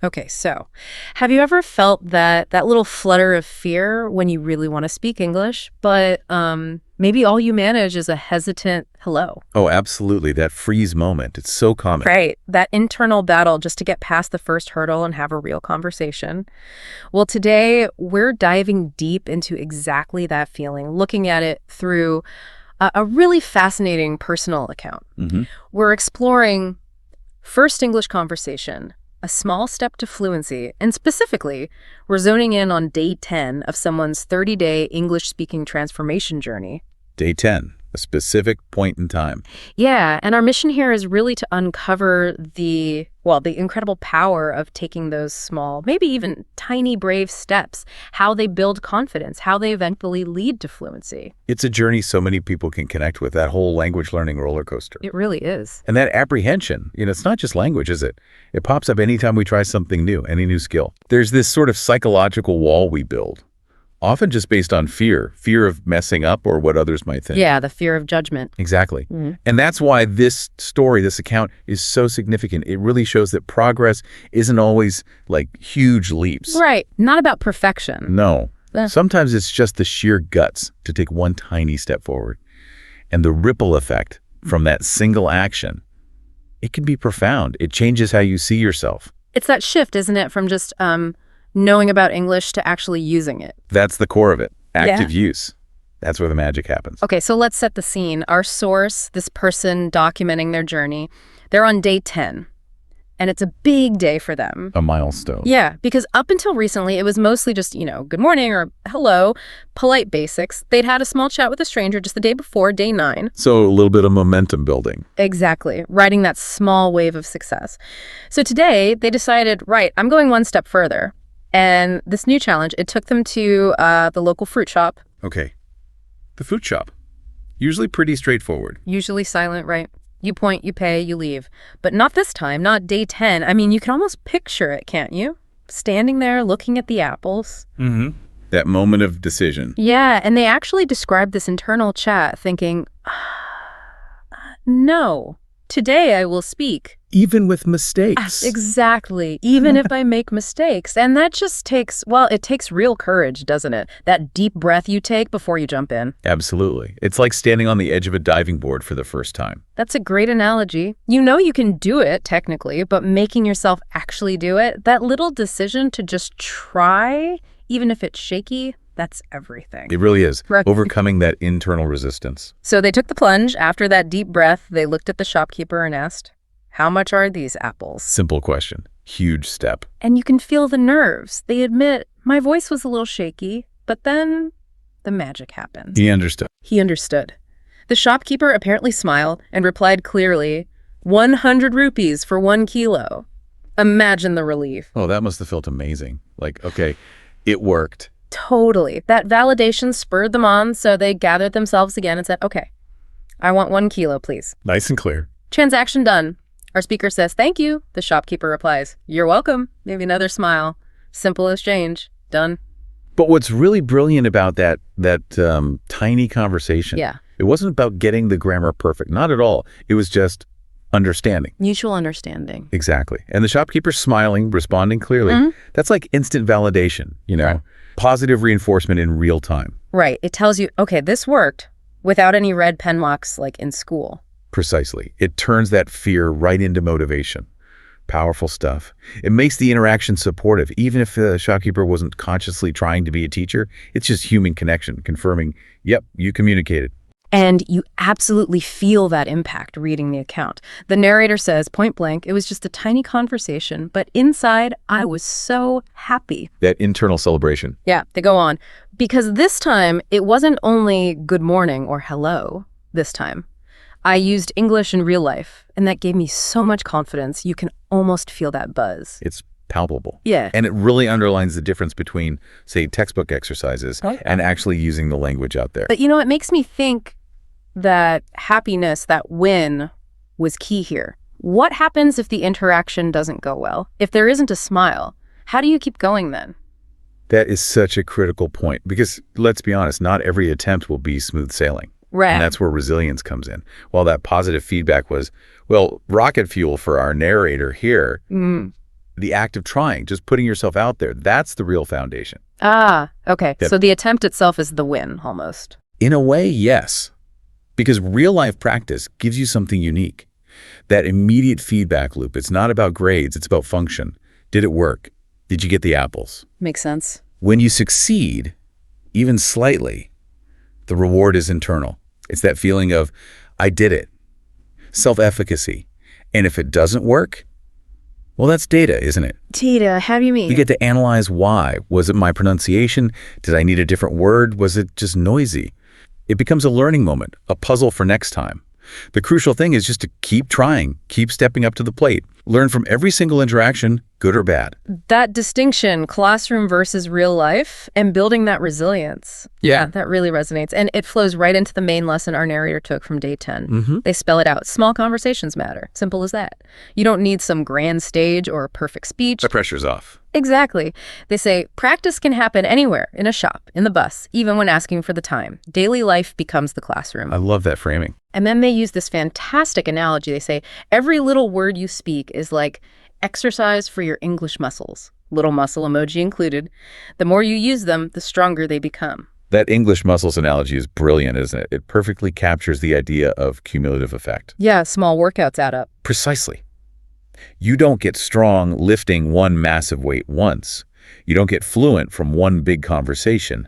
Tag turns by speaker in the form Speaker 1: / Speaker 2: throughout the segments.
Speaker 1: Okay, so have you ever felt that little flutter of fear when you really want to speak English, but maybe all you manage is a hesitant hello?
Speaker 2: Oh, absolutely. That freeze moment. It's so common.
Speaker 1: Right, that internal battle just to get past the first hurdle and have a real conversation. Well, today we're diving deep into exactly that feeling, looking at it through a really fascinating personal account.
Speaker 2: Hmm.
Speaker 1: We're exploring first English conversation, a small step to fluency, and specifically, we're zoning in on day 10 of someone's 30-day English-speaking transformation journey.
Speaker 2: Day 10, a specific point in time.
Speaker 1: Yeah, and our mission here is really to uncover the incredible power of taking those small, maybe even tiny, brave steps, how they build confidence, how they eventually lead to fluency.
Speaker 2: It's a journey so many people can connect with, that whole language learning roller coaster.
Speaker 1: It really is.
Speaker 2: And that apprehension, it's not just language, is it? It pops up anytime we try something new, any new skill. There's this sort of psychological wall we build, often just based on fear of messing up or what others might think.
Speaker 1: Yeah, the fear of judgment.
Speaker 2: Exactly.
Speaker 1: Mhm.
Speaker 2: And that's why this story, this account, is so significant. It really shows that progress isn't always like huge leaps.
Speaker 1: Right, not about perfection.
Speaker 2: No.
Speaker 1: Eh.
Speaker 2: Sometimes it's just the sheer guts to take one tiny step forward. And the ripple effect from that single action, it can be profound. It changes how you see yourself.
Speaker 1: It's that shift, isn't it, from just knowing about English to actually using it.
Speaker 2: That's the core of it. Active use. That's where the magic happens.
Speaker 1: Okay, so let's set the scene. Our source, this person documenting their journey, they're on day 10, and it's a big day for them.
Speaker 2: A milestone.
Speaker 1: Yeah, because up until recently, it was mostly just, good morning or hello, polite basics. They'd had a small chat with a stranger just the day before, day 9.
Speaker 2: So a little bit of momentum building.
Speaker 1: Exactly, riding that small wave of success. So today, they decided, right, I'm going one step further. And this new challenge, it took them to the local fruit shop.
Speaker 2: Okay. The fruit shop. Usually pretty straightforward.
Speaker 1: Usually silent, right? You point, you pay, you leave. But not this time, not day 10. I mean, you can almost picture it, can't you? Standing there looking at the apples.
Speaker 2: Mm-hmm. That moment of decision.
Speaker 1: Yeah, and they actually described this internal chat thinking, no, today I will speak.
Speaker 2: Even with mistakes.
Speaker 1: Exactly. Even if I make mistakes. And that just takes real courage, doesn't it? That deep breath you take before you jump in.
Speaker 2: Absolutely. It's like standing on the edge of a diving board for the first time.
Speaker 1: That's a great analogy. You know you can do it, technically, but making yourself actually do it, that little decision to just try, even if it's shaky, that's everything.
Speaker 2: It really is.
Speaker 1: Right.
Speaker 2: Overcoming that internal resistance.
Speaker 1: So they took the plunge. After that deep breath, they looked at the shopkeeper and asked, how much are these apples?
Speaker 2: Simple question. Huge step.
Speaker 1: And you can feel the nerves. They admit, my voice was a little shaky, but then the magic happened.
Speaker 2: He understood.
Speaker 1: He understood. The shopkeeper apparently smiled and replied clearly, 100 rupees for 1 kilo. Imagine the relief.
Speaker 2: Oh, that must have felt amazing. Like, okay, it worked.
Speaker 1: Totally. That validation spurred them on, so they gathered themselves again and said, okay, I want 1 kilo, please.
Speaker 2: Nice and clear.
Speaker 1: Transaction done. Our speaker says, thank you. The shopkeeper replies, you're welcome. Maybe another smile. Simple exchange. Done.
Speaker 2: But what's really brilliant about that tiny conversation, it wasn't about getting the grammar perfect. Not at all. It was just understanding.
Speaker 1: Mutual understanding.
Speaker 2: Exactly. And the shopkeeper smiling, responding clearly, that's like instant validation,
Speaker 1: Right.
Speaker 2: Positive reinforcement in real time.
Speaker 1: Right. It tells you, okay, this worked without any red pen marks like in school.
Speaker 2: Precisely. It turns that fear right into motivation. Powerful stuff. It makes the interaction supportive. Even if the shopkeeper wasn't consciously trying to be a teacher, it's just human connection, confirming, yep, you communicated.
Speaker 1: And you absolutely feel that impact reading the account. The narrator says, point blank, it was just a tiny conversation, but inside, I was so happy.
Speaker 2: That internal celebration.
Speaker 1: Yeah, they go on. Because this time, it wasn't only good morning or hello this time. I used English in real life, and that gave me so much confidence. You can almost feel that buzz.
Speaker 2: It's palpable.
Speaker 1: Yeah.
Speaker 2: And it really underlines the difference between, say, textbook exercises and actually using the language out there.
Speaker 1: But, it makes me think that happiness, that win, was key here. What happens if the interaction doesn't go well? If there isn't a smile, how do you keep going then?
Speaker 2: That is such a critical point because, let's be honest, not every attempt will be smooth sailing.
Speaker 1: Right.
Speaker 2: And that's where resilience comes in. While that positive feedback was, well, rocket fuel for our narrator here, The act of trying, just putting yourself out there, that's the real foundation.
Speaker 1: Ah, okay.
Speaker 2: Yep.
Speaker 1: So the attempt itself is the win, almost.
Speaker 2: In a way, yes. Because real-life practice gives you something unique. That immediate feedback loop, it's not about grades, it's about function. Did it work? Did you get the apples?
Speaker 1: Makes sense.
Speaker 2: When you succeed, even slightly, the reward is internal. It's that feeling of, I did it. Self-efficacy. And if it doesn't work, well, that's data, isn't it?
Speaker 1: Data, how do you mean?
Speaker 2: You get to analyze why. Was it my pronunciation? Did I need a different word? Was it just noisy? It becomes a learning moment, a puzzle for next time. The crucial thing is just to keep trying, keep stepping up to the plate. Learn from every single interaction, good or bad.
Speaker 1: That distinction, classroom versus real life, and building that resilience.
Speaker 2: Yeah.
Speaker 1: That really resonates. And it flows right into the main lesson our narrator took from day 10. They spell it out. Small conversations matter. Simple as that. You don't need some grand stage or perfect speech.
Speaker 2: The pressure's off.
Speaker 1: Exactly. They say practice can happen anywhere, in a shop, in the bus, even when asking for the time. Daily life becomes the classroom.
Speaker 2: I love that framing.
Speaker 1: And then they use this fantastic analogy. They say every little word you speak is like exercise for your English muscles, little muscle emoji included. The more you use them, the stronger they become.
Speaker 2: That English muscles analogy is brilliant, isn't it? It perfectly captures the idea of cumulative effect.
Speaker 1: Yeah, small workouts add up.
Speaker 2: Precisely. You don't get strong lifting one massive weight once. You don't get fluent from one big conversation.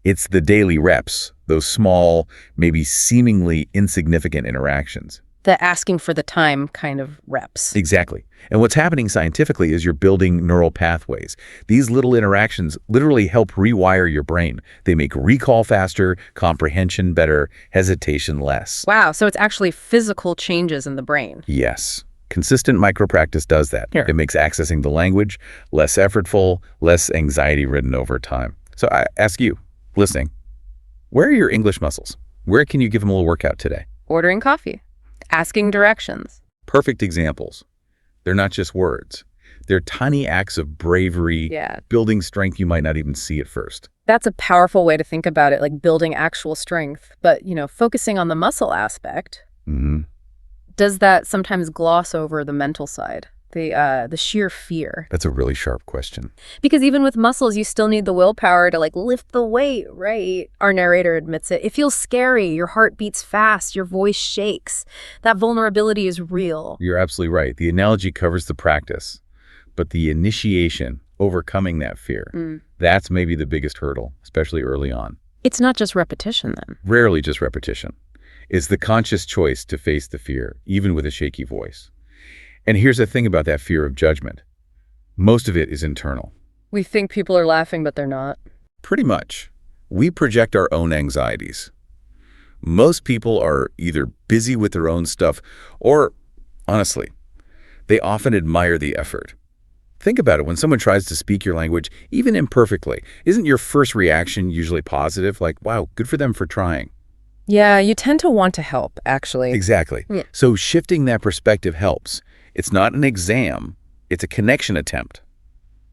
Speaker 2: It's the daily reps, those small, maybe seemingly insignificant interactions.
Speaker 1: The asking for the time kind of reps.
Speaker 2: Exactly. And what's happening scientifically is you're building neural pathways. These little interactions literally help rewire your brain. They make recall faster, comprehension better, hesitation less.
Speaker 1: Wow, so it's actually physical changes in the brain.
Speaker 2: Yes. Consistent micro-practice does that.
Speaker 1: Here.
Speaker 2: It makes accessing the language less effortful, less anxiety-ridden over time. So I ask you, listening, where are your English muscles? Where can you give them a little workout today?
Speaker 1: Ordering coffee, asking directions.
Speaker 2: Perfect examples. They're not just words. They're tiny acts of bravery,
Speaker 1: Yeah.
Speaker 2: building strength you might not even see at first.
Speaker 1: That's a powerful way to think about it, like building actual strength. But, focusing on the muscle aspect, does that sometimes gloss over the mental side, the sheer fear?
Speaker 2: That's a really sharp question.
Speaker 1: Because even with muscles, you still need the willpower to lift the weight, right? Our narrator admits it. It feels scary. Your heart beats fast. Your voice shakes. That vulnerability is real.
Speaker 2: You're absolutely right. The analogy covers the practice, but the initiation, overcoming that fear, that's maybe the biggest hurdle, especially early on.
Speaker 1: It's not just repetition then.
Speaker 2: Rarely just repetition. It's the conscious choice to face the fear, even with a shaky voice. And here's the thing about that fear of judgment. Most of it is internal.
Speaker 1: We think people are laughing, but they're not.
Speaker 2: Pretty much. We project our own anxieties. Most people are either busy with their own stuff or, honestly, they often admire the effort. Think about it. When someone tries to speak your language, even imperfectly, isn't your first reaction usually positive? Like, wow, good for them for trying.
Speaker 1: Yeah, you tend to want to help, actually.
Speaker 2: Exactly.
Speaker 1: Yeah.
Speaker 2: So shifting that perspective helps. It's not an exam. It's a connection attempt.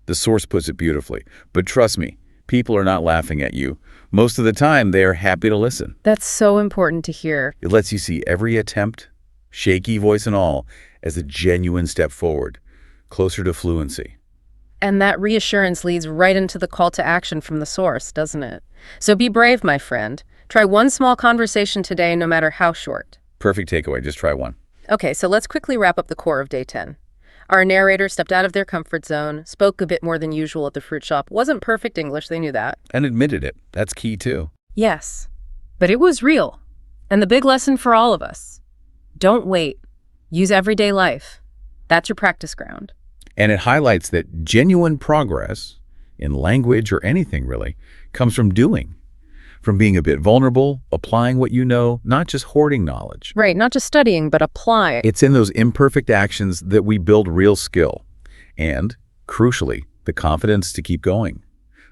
Speaker 2: The source puts it beautifully. But trust me, people are not laughing at you. Most of the time, they are happy to listen.
Speaker 1: That's so important to hear.
Speaker 2: It lets you see every attempt, shaky voice and all, as a genuine step forward, closer to fluency.
Speaker 1: And that reassurance leads right into the call to action from the source, doesn't it? So be brave, my friend. Try one small conversation today, no matter how short.
Speaker 2: Perfect takeaway. Just try one.
Speaker 1: Okay, so let's quickly wrap up the core of day 10. Our narrator stepped out of their comfort zone, spoke a bit more than usual at the fruit shop. Wasn't perfect English, they knew that.
Speaker 2: And admitted it. That's key, too.
Speaker 1: Yes, but it was real. And the big lesson for all of us, don't wait. Use everyday life. That's your practice ground.
Speaker 2: And it highlights that genuine progress, in language or anything really, comes from doing. From being a bit vulnerable, applying what you know, not just hoarding knowledge.
Speaker 1: Right, not just studying, but apply.
Speaker 2: It's in those imperfect actions that we build real skill. And, crucially, the confidence to keep going.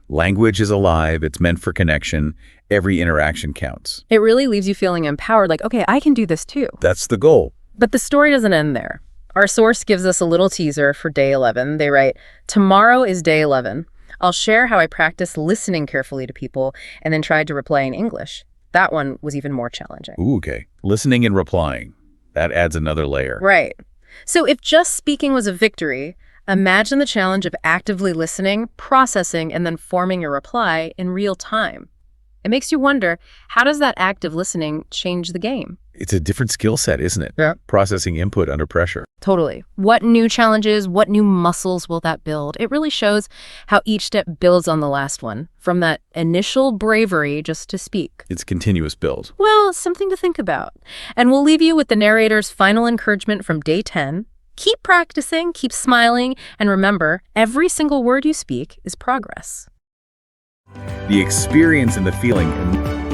Speaker 2: Language is alive, it's meant for connection, every interaction counts.
Speaker 1: It really leaves you feeling empowered, like, okay, I can do this too.
Speaker 2: That's the goal.
Speaker 1: But the story doesn't end there. Our source gives us a little teaser for day 11. They write, tomorrow is day 11. I'll share how I practiced listening carefully to people and then tried to reply in English. That one was even more challenging.
Speaker 2: Ooh, okay. Listening and replying. That adds another layer.
Speaker 1: Right. So if just speaking was a victory, Imagine the challenge of actively listening, processing, and then forming your reply in real time. It makes you wonder, how does that active listening change the game?
Speaker 2: It's a different skill set, isn't it?
Speaker 3: Yeah.
Speaker 2: Processing input under pressure.
Speaker 1: Totally. What new challenges, what new muscles will that build? It really shows how each step builds on the last one, from that initial bravery just to speak.
Speaker 2: It's continuous build.
Speaker 1: Well, something to think about. And we'll leave you with the narrator's final encouragement from day 10. Keep practicing, keep smiling, and remember, every single word you speak is progress.
Speaker 2: The experience and the feeling, and